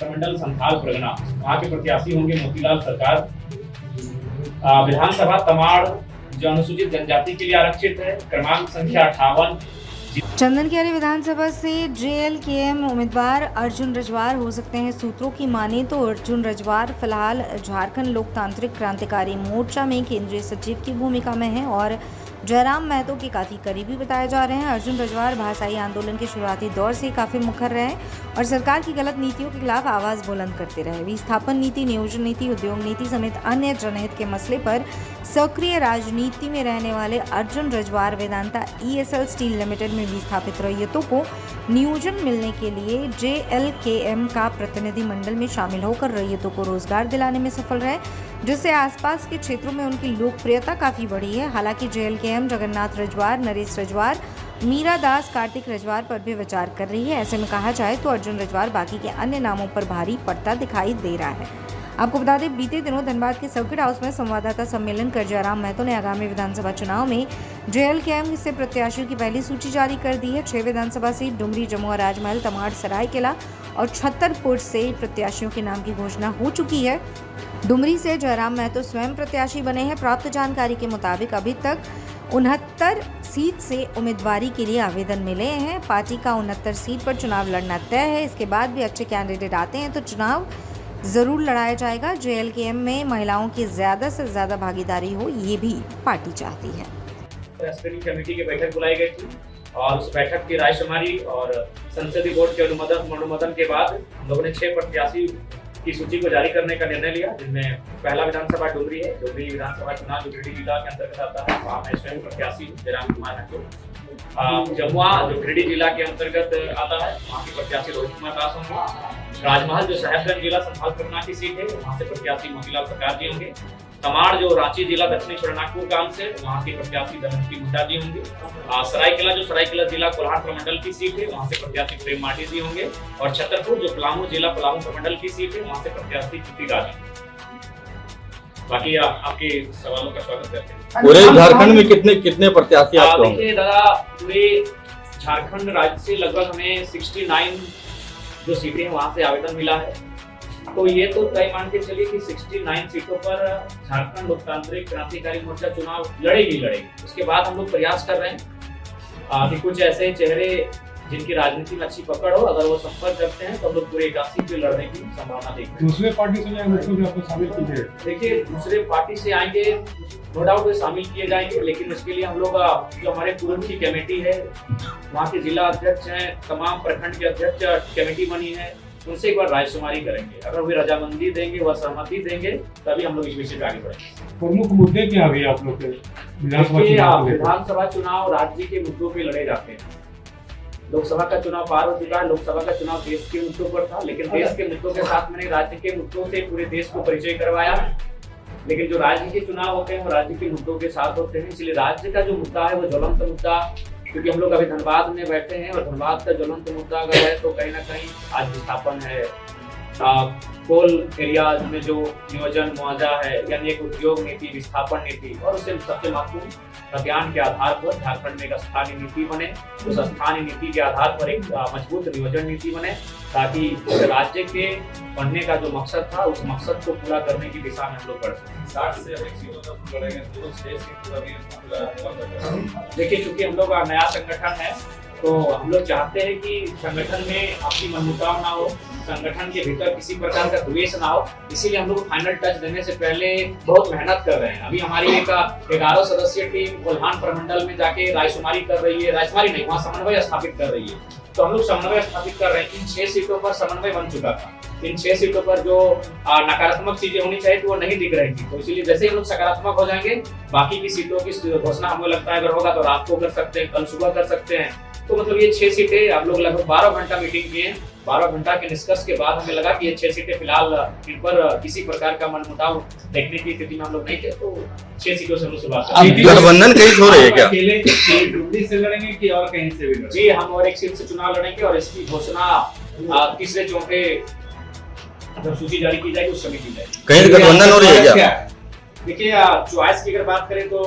मंडल संथाल परगना वहाँ के प्रत्याशी होंगे मोतीलाल सरकार। विधानसभा तमाड़ जो अनुसूचित जनजाति के लिए आरक्षित है, क्रमांक संख्या 58। चंदनकियारी विधानसभा से JLKM उम्मीदवार अर्जुन रजवार हो सकते हैं। सूत्रों की माने तो अर्जुन रजवार फिलहाल झारखंड लोकतांत्रिक क्रांतिकारी मोर्चा में केंद्रीय सचिव की भूमिका में हैं और जयराम महतो के काफ़ी करीबी बताए जा रहे हैं। अर्जुन रजवार भाषाई आंदोलन के शुरुआती दौर से काफ़ी मुखर रहे और सरकार की गलत नीतियों के खिलाफ आवाज़ बुलंद करते रहे। विस्थापन नीति, नियोजन नीति, उद्योग नीति समेत अन्य जनहित के मसले पर सक्रिय राजनीति में रहने वाले Arjun Rajwar Vedanta ESL steel limited में विस्थापित रैयतों को नियोजन मिलने के लिए JLKM का प्रतिनिधि मंडल में शामिल होकर रैयतों को रोजगार दिलाने में सफल रहे, जिससे आसपास के क्षेत्रों में उनकी लोकप्रियता काफ़ी बढ़ी है। हालांकि JLKM जगन्नाथ रजवार, नरेश रजवार, मीरा दास, कार्तिक रजवार पर भी विचार कर रही है। ऐसे में कहा जाए तो अर्जुन रजवार बाकी के अन्य नामों पर भारी पड़ता दिखाई दे रहा है। आपको बता दें, बीते दिनों धनबाद के सर्किट हाउस में संवाददाता सम्मेलन कर जयराम महतो ने आगामी विधानसभा चुनाव में JLKM से प्रत्याशियों की पहली सूची जारी कर दी है। 6 विधानसभा सीट डुमरी, जमुआ, राजमहल, तमाड़, सरायकेला और छतरपुर से प्रत्याशियों के नाम की घोषणा हो चुकी है। डुमरी से जयराम महतो स्वयं प्रत्याशी बने हैं। प्राप्त जानकारी के मुताबिक अभी तक 69 सीट से उम्मीदवारी के लिए आवेदन मिले हैं। पार्टी का 69 सीट पर चुनाव लड़ना तय है। इसके बाद भी अच्छे कैंडिडेट आते हैं तो चुनाव जरूर लड़ाया जाएगा। JLKM में महिलाओं की ज़्यादा से ज़्यादा भागीदारी हो, ये भी पार्टी चाहती है। स्क्रीनिंग कमेटी की बैठक बुलाई गई थी और उस बैठक की रायशुमारी और संसदीय बोर्ड के अनुमोदन के बाद हम लोगों ने 6 प्रत्याशी की सूची को जारी करने का निर्णय लिया, जिसमें पहला विधानसभा डुमरी है। डुमरी विधानसभा चुनाव जो गिरिडीह जिला के अंतर्गत आता है, वहाँ मैं स्वयं प्रत्याशी हूँ, जयराम कुमार महतो। जमुआ जो गिरिडीह जिला के अंतर्गत आता है, वहाँ के प्रत्याशी रोहित कुमार दास होंगे। राजमहल जो साहेबगंज जिला संथाल परगना की सीट है, वहाँ से प्रत्याशी मोतीलाल सरकार जी होंगे। तमाड़ जो रांची जिला दक्षिणी शरणनागपुर गांव से, वहाँ के प्रत्याशी दमयंती मुंडा जी होंगे। सरायकेला जो सरायकेला जिला कोल्हान प्रमंडल की सीट है, वहाँ से प्रत्याशी प्रेम माटी जी होंगे। और छतरपुर जो पलामू जिला पलामू प्रमंडल की सीट है, वहाँ से प्रत्याशी ज्योति राज। बाकी आपके सवालों का स्वागत करते हैं। पूरे झारखंड में कितने प्रत्याशी आपको होंगे? देखिए दादा, पूरे झारखंड राज्य से लगभग हमें 69 जो सीटें वहाँ से आवेदन मिला है। तो ये तो तय मान के चलिए कि 69 सीटों पर झारखंड लोकतांत्रिक क्रांतिकारी मोर्चा चुनाव लड़ेगी। उसके बाद हम लोग प्रयास कर रहे हैं कि कुछ ऐसे चेहरे जिनकी राजनीति में अच्छी पकड़ हो, अगर वो संपर्क करते हैं तो हम लोग पूरे 81 पे लड़ने की संभावना देखते हैं। दूसरे पार्टी से आपको शामिल कीजिए। देखिए, दूसरे पार्टी से आएंगे, नो डाउट वे शामिल किए जाएंगे, लेकिन उसके लिए हम लोग जो हमारे पूर्व की कमेटी है, वहाँ के जिला अध्यक्ष हैं, तमाम प्रखंड के अध्यक्ष कमेटी बनी है, उनसे एक बार रायशुमारी करेंगे। अगर वे रजामंदी देंगे, वह सहमति देंगे, तभी हम लोग इस विषय पे आगे बढ़ेंगे। प्रमुख मुद्दे क्या है आप लोग के विधानसभा चुनाव राज्य के मुद्दों पे लड़े जाते हैं। लोकसभा का चुनाव पार हो चुका है। लोकसभा का चुनाव देश के मुद्दों पर था, लेकिन देश के मुद्दों के साथ मैंने राज्य के मुद्दों से पूरे देश को परिचय करवाया। लेकिन जो राज्य के चुनाव होते हैं वो राज्य के मुद्दों के साथ होते हैं, इसलिए राज्य का जो मुद्दा है वो ज्वलंत मुद्दा, क्योंकि हम लोग अभी धनबाद में बैठे हैं और धनबाद का ज्वलंत मुद्दा अगर है तो कहीं ना कहीं आज विस्थापन है, कोल एरियाज में जो नियोजन मुआवजा है, यानी एक उद्योग नीति, विस्थापन नीति, और उससे सबसे महत्वपूर्ण अभियान के आधार पर झारखंड में एक स्थानीय नीति बने। उस स्थानीय नीति के आधार पर एक मजबूत नियोजन नीति बने, ताकि राज्य के बनने का जो मकसद था उस मकसद को पूरा करने की दिशा में हम लोग बढ़ सकें। 60 से अधिक सीटों तक लड़ेंगे, तो 6 सीट देखिए, चूंकि हम लोग नया संगठन है तो हम लोग चाहते हैं कि संगठन में आपसी मनमुटाव ना हो, संगठन के भीतर किसी प्रकार का द्वेष ना हो, इसीलिए हम लोग फाइनल टच देने से पहले बहुत मेहनत कर रहे हैं। अभी हमारी एक 11 सदस्यीय टीम कोल्हान प्रमंडल में जाके रायशुमारी कर रही है, रायशुमारी नहीं, वहाँ समन्वय स्थापित कर रही है। तो हम लोग समन्वय स्थापित कर रहे हैं। इन 6 सीटों पर समन्वय बन चुका था। इन 6 सीटों पर जो नकारात्मक चीजें होनी चाहिए तो वो नहीं दिख रही थी, तो इसीलिए जैसे ही हम लोग सकारात्मक हो जाएंगे, बाकी की सीटों की घोषणा हमें लगता है अगर होगा तो रात को कर सकते हैं, कल सुबह कर सकते हैं। तो मतलब ये 6 सीटें आप लोग लगभग 12 घंटा मीटिंग किए। 12 घंटा के निष्कर्ष के बाद हमें लगा कि ये 6 सीटें फिलहाल इन पर किसी प्रकार का मनमुटाव देखने की स्थिति में हम लोग नहीं थे, तो 6 सीटों से हम लोग शुरुआत करेंगे। गठबंधन कहीं हो रही है क्या? अकेले डुमरी से लड़ेंगे कि और कहीं से भी लड़ेंगे? जी, हम और एक सीट से चुनाव लड़ेंगे और इसकी घोषणा तीसरे चौथे जब सूची जारी की जाएगी उस समय की जाएगी। कहीं गठबंधन हो रही है क्या? देखिए, चॉइस की अगर बात करें तो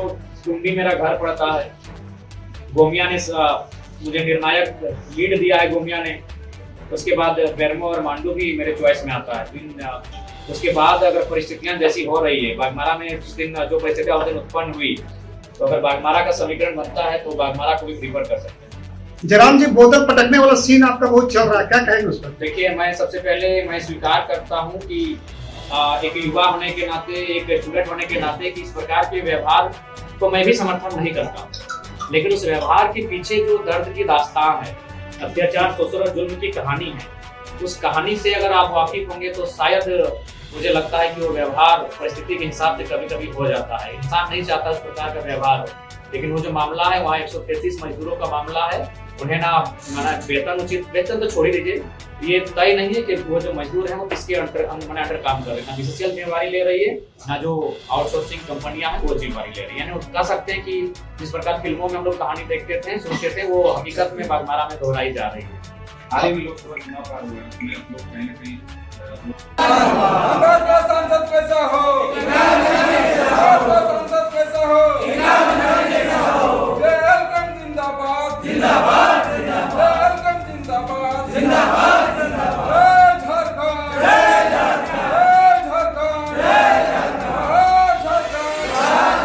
डुमरी मेरा घर पड़ता है, गोमिया ने मुझे निर्णायक लीड दिया है गोमिया ने। उसके बाद बेरमो और मांडू भी मेरे चॉइस में आता है। उसके बाद अगर परिस्थितियां जैसी हो रही है, बागमारा में जिस दिन जो परिस्थितियां उस दिन उत्पन्न हुई, तो अगर बागमारा का समीकरण बनता है तो बागमारा को भी प्रीफर कर सकते हैं। जयराम जी, बोतल पटकने वाला सीन आपका बहुत चल रहा है, क्या कहेंगे उस पर? देखिए, मैं सबसे पहले मैं स्वीकार करता हूं कि एक युवा होने के नाते, एक स्टूडेंट होने के नाते, कि इस प्रकार के व्यवहार को मैं भी समर्थन नहीं करता। लेकिन उस व्यवहार के पीछे जो दर्द की दास्तान है, अत्याचार, शोषण और जुल्म की कहानी है, उस कहानी से अगर आप वाकिफ होंगे तो शायद मुझे लगता है कि वो व्यवहार परिस्थिति के हिसाब से कभी कभी हो जाता है। इंसान नहीं चाहता उस प्रकार का व्यवहार हो, लेकिन वो जो मामला है वहाँ 133 मजदूरों का मामला है। उन्हें ना वेतन, उचित वेतन तो छोड़ ही दीजिए, ये तय नहीं है कि वो जो मजदूर हैं वो किसके अंडर काम कर रहे हैं। ना बीसीसीएल जिम्मेवारी ले रही है, ना जो आउटसोर्सिंग कंपनियां हैं वो जिम्मेवारी ले रही है। यानी कह सकते हैं कि जिस प्रकार फिल्मों में हम लोग कहानी देखते थे, सुनते थे, वो हकीकत में बागमारा में दोहराई जा रही है। हाल ही में लोकसभा चुनाव का हुआ है, लोग कहीं ना कहीं